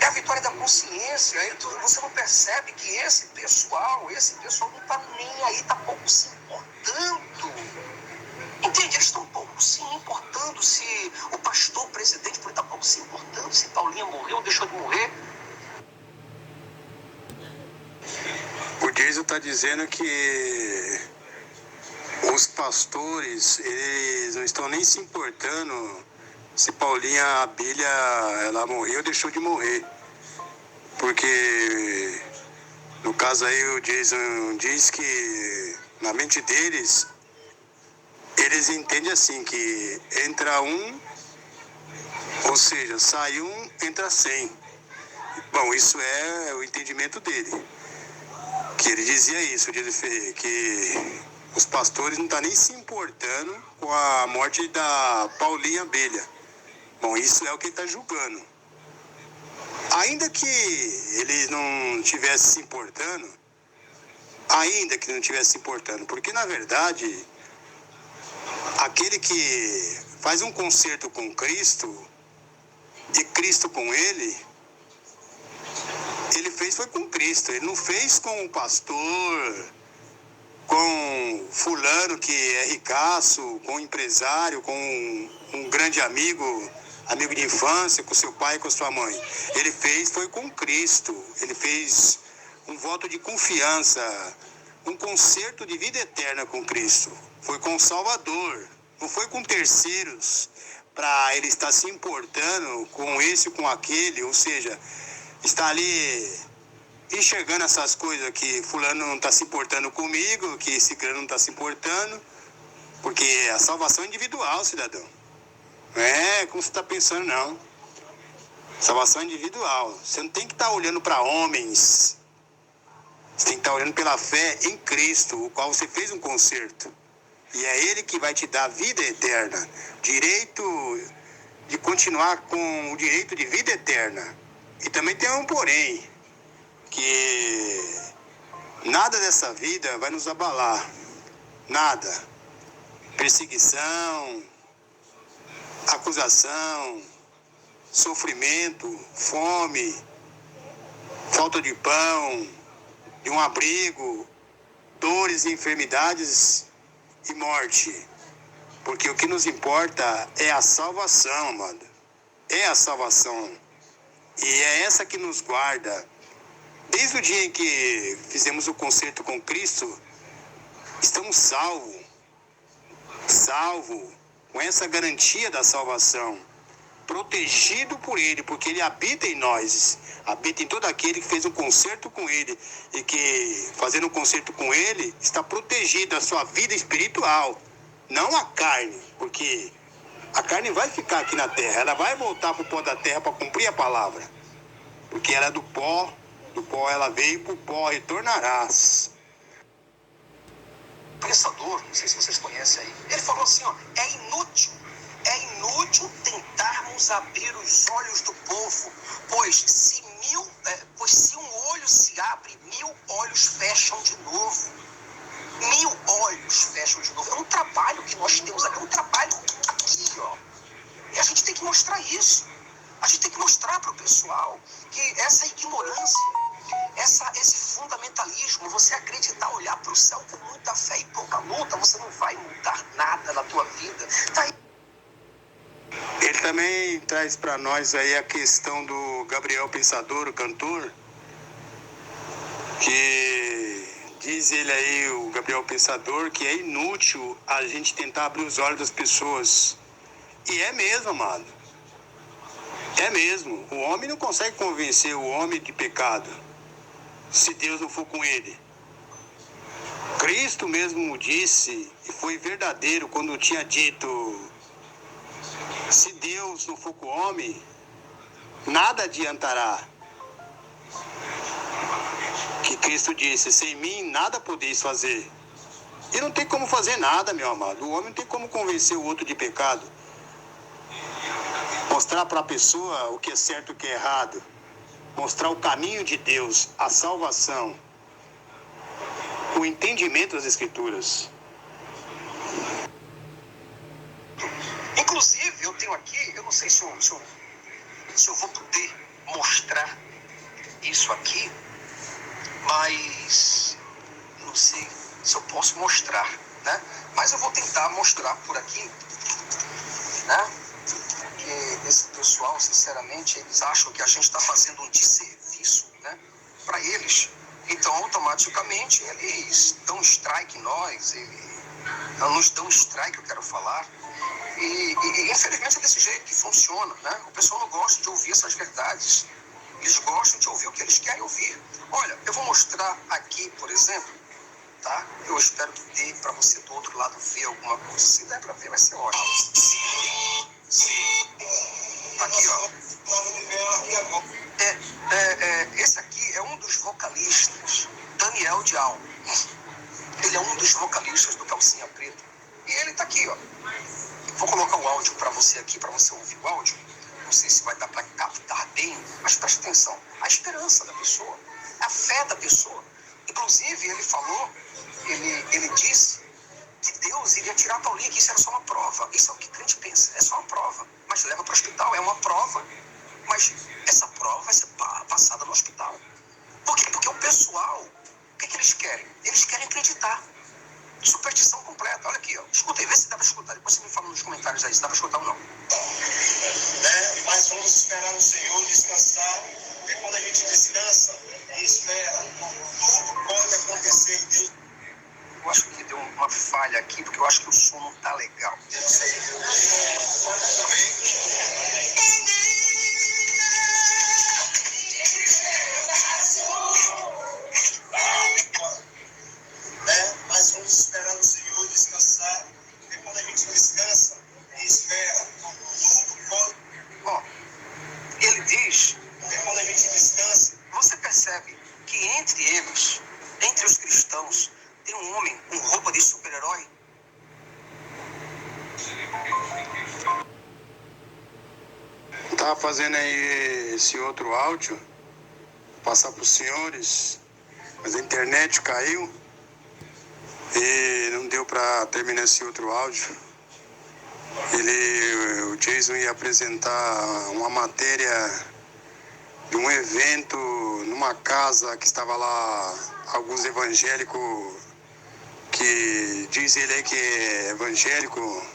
É a vitória da consciência. Você não percebe que esse pessoal não está nem aí, está pouco se importando. Entende? Eles estão pouco se importando se o pastor, o presidente, está pouco se importando se Paulinha morreu ou deixou de morrer. O Jason está dizendo que os pastores, eles não estão nem se importando se Paulinha Abelha, ela morreu ou deixou de morrer. Porque, no caso aí, o Jason diz que, na mente deles, eles entendem assim, que entra um, ou seja, sai um, entra 100. Bom, isso é o entendimento dele. Que ele dizia isso, o Dias Ferrer, que os pastores não estão nem se importando com a morte da Paulinha Abelha. Bom, isso é o que ele está julgando. Ainda que ele não estivesse se importando, porque na verdade, aquele que faz um concerto com Cristo, e Cristo com ele fez foi com Cristo, ele não fez com o pastor, com fulano que é ricaço, com um empresário, com um grande amigo amigo de infância, com seu pai e com sua mãe. Ele foi com Cristo. Ele fez um voto de confiança, um concerto de vida eterna com Cristo. Foi com o Salvador, não foi com terceiros, para ele estar se importando com esse ou com aquele, ou seja, está ali enxergando essas coisas que fulano não está se importando comigo, que esse ciclano não está se importando, porque a salvação é individual, cidadão. Não é como você está pensando, não. Salvação é individual. Você não tem que estar olhando para homens. Você tem que estar olhando pela fé em Cristo, o qual você fez um concerto. E é Ele que vai te dar vida eterna. Direito de continuar com o direito de vida eterna. E também tem um porém, que nada dessa vida vai nos abalar. Nada. Perseguição, acusação, sofrimento, fome, falta de pão, de um abrigo, dores e enfermidades e morte. Porque o que nos importa é a salvação, amado. É a salvação. E é essa que nos guarda. Desde o dia em que fizemos o concerto com Cristo, estamos salvos. Salvo com essa garantia da salvação. Protegido por Ele, porque Ele habita em nós. Habita em todo aquele que fez um concerto com Ele. E que, fazendo um concerto com Ele, está protegido a sua vida espiritual. Não a carne, porque a carne vai ficar aqui na terra. Ela vai voltar para o pó da terra para cumprir a palavra. Porque ela é do pó ela veio, para o pó retornarás. Pensador, não sei se vocês conhecem aí, ele falou assim, ó, é inútil tentarmos abrir os olhos do povo, pois se um olho se abre, 1000 olhos fecham de novo. 1000 olhos fecham de novo. É um trabalho que nós temos aqui, é um trabalho aqui, ó. E a gente tem que mostrar isso. A gente tem que mostrar para o pessoal que essa ignorância, esse fundamentalismo, você acreditar, olhar para o céu com muita fé e pouca luta, você não vai mudar nada na tua vida. Tá aí. Ele também traz para nós aí a questão do Gabriel Pensador, o cantor, que diz ele aí, o Gabriel Pensador, que é inútil a gente tentar abrir os olhos das pessoas. E é mesmo, amado. É mesmo. O homem não consegue convencer o homem de pecado se Deus não for com ele. Cristo mesmo disse, e foi verdadeiro quando tinha dito, se Deus não for com o homem, nada adiantará. Que Cristo disse, sem mim nada podeis fazer. E não tem como fazer nada, meu amado. O homem não tem como convencer o outro de pecado. Mostrar para a pessoa o que é certo e o que é errado. Mostrar o caminho de Deus, a salvação. O entendimento das Escrituras. Inclusive, eu tenho aqui, eu não sei se eu vou poder mostrar isso aqui, mas não sei se eu posso mostrar, né? Mas eu vou tentar mostrar por aqui, né? Que esse pessoal, sinceramente, eles acham que a gente está fazendo um desserviço, né? Para eles. Então, automaticamente, eles dão strike em nós, nos dão strike, eu quero falar. E infelizmente é desse jeito que funciona, né? O pessoal não gosta de ouvir essas verdades. Eles gostam de ouvir o que eles querem ouvir. Olha, eu vou mostrar aqui, por exemplo, tá? Eu espero que dê para você do outro lado ver alguma coisa. Se der para ver, vai ser ótimo. Tá aqui, ó. Esse aqui é um dos vocalistas, Daniel Dial. Ele é um dos vocalistas do Calcinha Preta. E ele tá aqui, ó. Vou colocar o áudio para você aqui, para você ouvir o áudio. Não sei se vai dar para captar bem, mas preste atenção. A esperança da pessoa, a fé da pessoa. Inclusive, ele falou, ele disse que Deus iria tirar Paulinho, que isso era só uma prova. Isso é o que o crente pensa, é só uma prova. Mas leva para o hospital, é uma prova. Mas essa prova vai ser passada no hospital. Por quê? Porque o pessoal, o que eles querem? Eles querem acreditar. superstição completa. Olha aqui, ó. Escuta aí, vê se dá para escutar. Depois você me fala nos comentários aí se dá para escutar ou não. Mas vamos esperar no Senhor descansar, porque quando a gente descansa e espera, tudo pode acontecer em Deus. Eu acho que deu uma falha aqui, porque eu acho que o som não tá legal. Mas vamos esperar no Senhor descansar, porque quando a gente descansa e espera, tudo pode. Ó, ele diz, Porque quando a gente descansa, você percebe que entre eles, entre os cristãos, tem um homem com roupa de super-herói? estava fazendo aí esse outro áudio, passar para os senhores, mas a internet caiu e não deu para terminar esse outro áudio. O Jason ia apresentar uma matéria de um evento numa casa que estava lá, alguns evangélicos que diz ele aí que é evangélico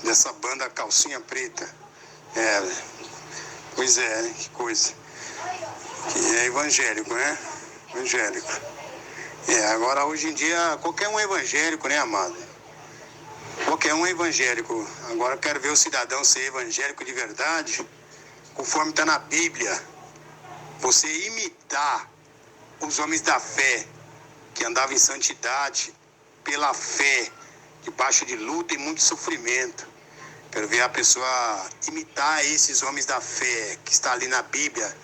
dessa banda Calcinha Preta. Pois é, que coisa. Que é evangélico, né? Evangélico. Agora hoje em dia qualquer um é evangélico, né, amado? Qualquer um é evangélico. Agora eu quero ver o cidadão ser evangélico de verdade, conforme está na Bíblia. Você imitar os homens da fé, que andavam em santidade, pela fé, debaixo de luta e muito sofrimento. Quero ver a pessoa imitar esses homens da fé, que está ali na Bíblia,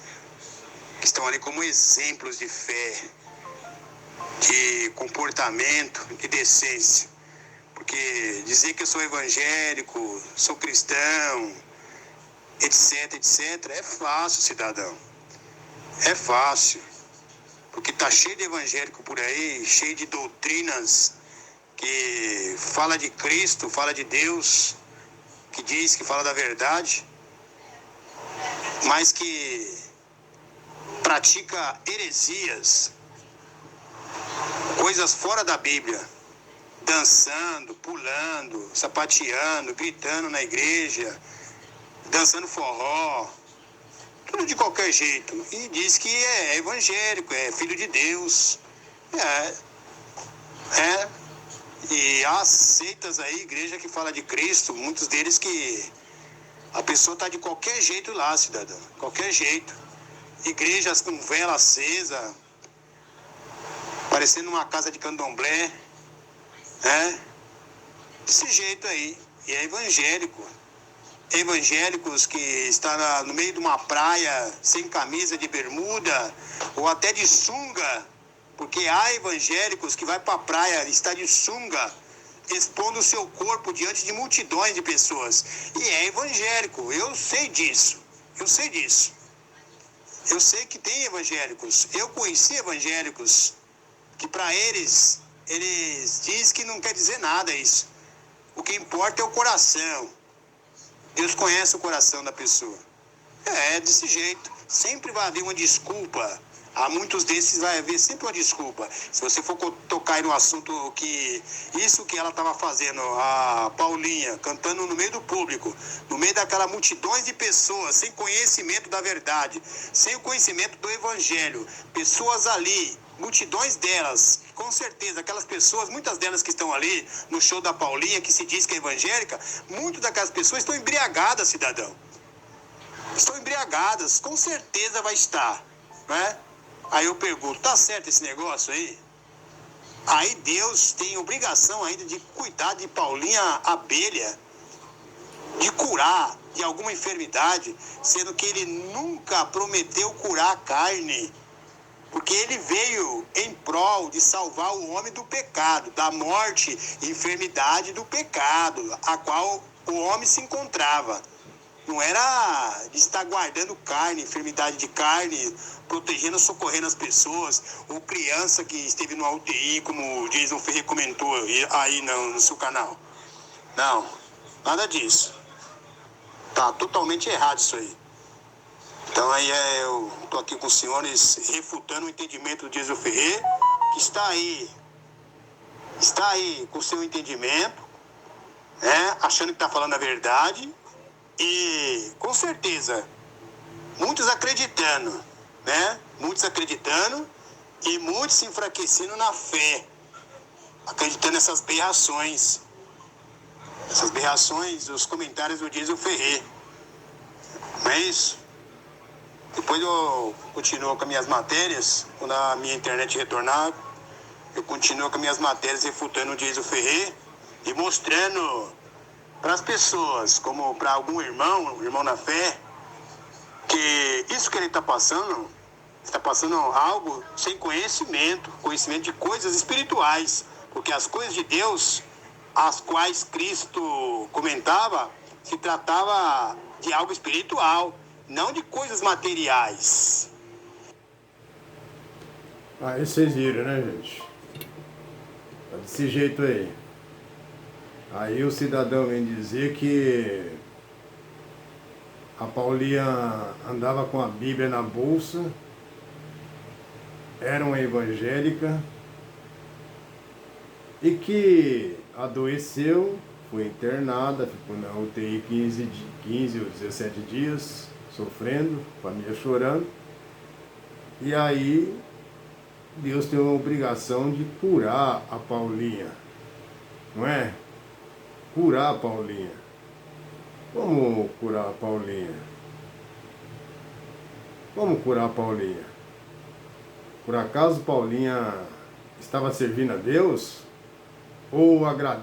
que estão ali como exemplos de fé, de comportamento, de decência. Porque dizer que eu sou evangélico, sou cristão, etc, etc, é fácil, cidadão. É fácil. Porque tá cheio de evangélico por aí, cheio de doutrinas que fala de Cristo, fala de Deus, que diz que fala da verdade, mas que pratica heresias, coisas fora da Bíblia, dançando, pulando, sapateando, gritando na igreja, dançando forró, tudo de qualquer jeito. E diz que é evangélico, é filho de Deus. E há seitas aí, igreja que fala de Cristo, muitos deles que a pessoa está de qualquer jeito lá, cidadão, qualquer jeito. Igrejas com vela acesa, parecendo uma casa de candomblé, desse jeito aí. E é evangélico. Evangélicos que estão no meio de uma praia, sem camisa, de bermuda, ou até de sunga, porque há evangélicos que vai para a praia, está de sunga, expondo o seu corpo diante de multidões de pessoas. E é evangélico, eu sei disso. Eu sei que tem evangélicos. Eu conheci evangélicos que para eles dizem que não quer dizer nada isso. O que importa é o coração. Deus conhece o coração da pessoa. É desse jeito. Sempre vai haver uma desculpa. Há muitos desses vai haver sempre uma desculpa. Se você for tocar aí no assunto que isso que ela estava fazendo, a Paulinha, cantando no meio do público, no meio daquela multidões de pessoas, sem conhecimento da verdade, sem o conhecimento do evangelho, pessoas ali, multidões delas, com certeza, aquelas pessoas, muitas delas que estão ali no show da Paulinha, que se diz que é evangélica, muitas daquelas pessoas estão embriagadas, cidadão. Estão embriagadas, com certeza vai estar, né? Aí eu pergunto, tá certo esse negócio aí? Aí Deus tem obrigação ainda de cuidar de Paulinha Abelha, de curar de alguma enfermidade, sendo que ele nunca prometeu curar a carne, porque ele veio em prol de salvar o homem do pecado, da morte e enfermidade do pecado, a qual o homem se encontrava. Não era de estar guardando carne, enfermidade de carne, protegendo, socorrendo as pessoas, ou criança que esteve no UTI, como o Jason Ferreira comentou aí no seu canal. Não, nada disso. Tá totalmente errado isso aí. Então aí eu estou aqui com os senhores refutando o entendimento do Jason Ferreira, que está aí está aí com o seu entendimento, né, achando que está falando a verdade, e com certeza, muitos acreditando, né? Muitos acreditando e muitos se enfraquecendo na fé, acreditando nessas berrações. Essas berrações, os comentários do Diesel Ferrer. Não é isso? Depois eu continuo com as minhas matérias, quando a minha internet retornar, eu continuo com as minhas matérias refutando o Diesel Ferrer e mostrando para as pessoas, como para algum irmão na fé, que isso que ele está passando algo sem conhecimento de coisas espirituais, porque as coisas de Deus, as quais Cristo comentava, se tratava de algo espiritual, não de coisas materiais. Aí vocês viram, né, gente? Tá desse jeito aí. Aí o cidadão vem dizer que a Paulinha andava com a Bíblia na bolsa, era uma evangélica e que adoeceu, foi internada, ficou na UTI 15 ou 17 dias, sofrendo, família chorando. E aí Deus tem uma obrigação de curar a Paulinha, não é? Curar a Paulinha. Como curar a Paulinha? Como curar a Paulinha? Por acaso Paulinha estava servindo a Deus? Ou agradando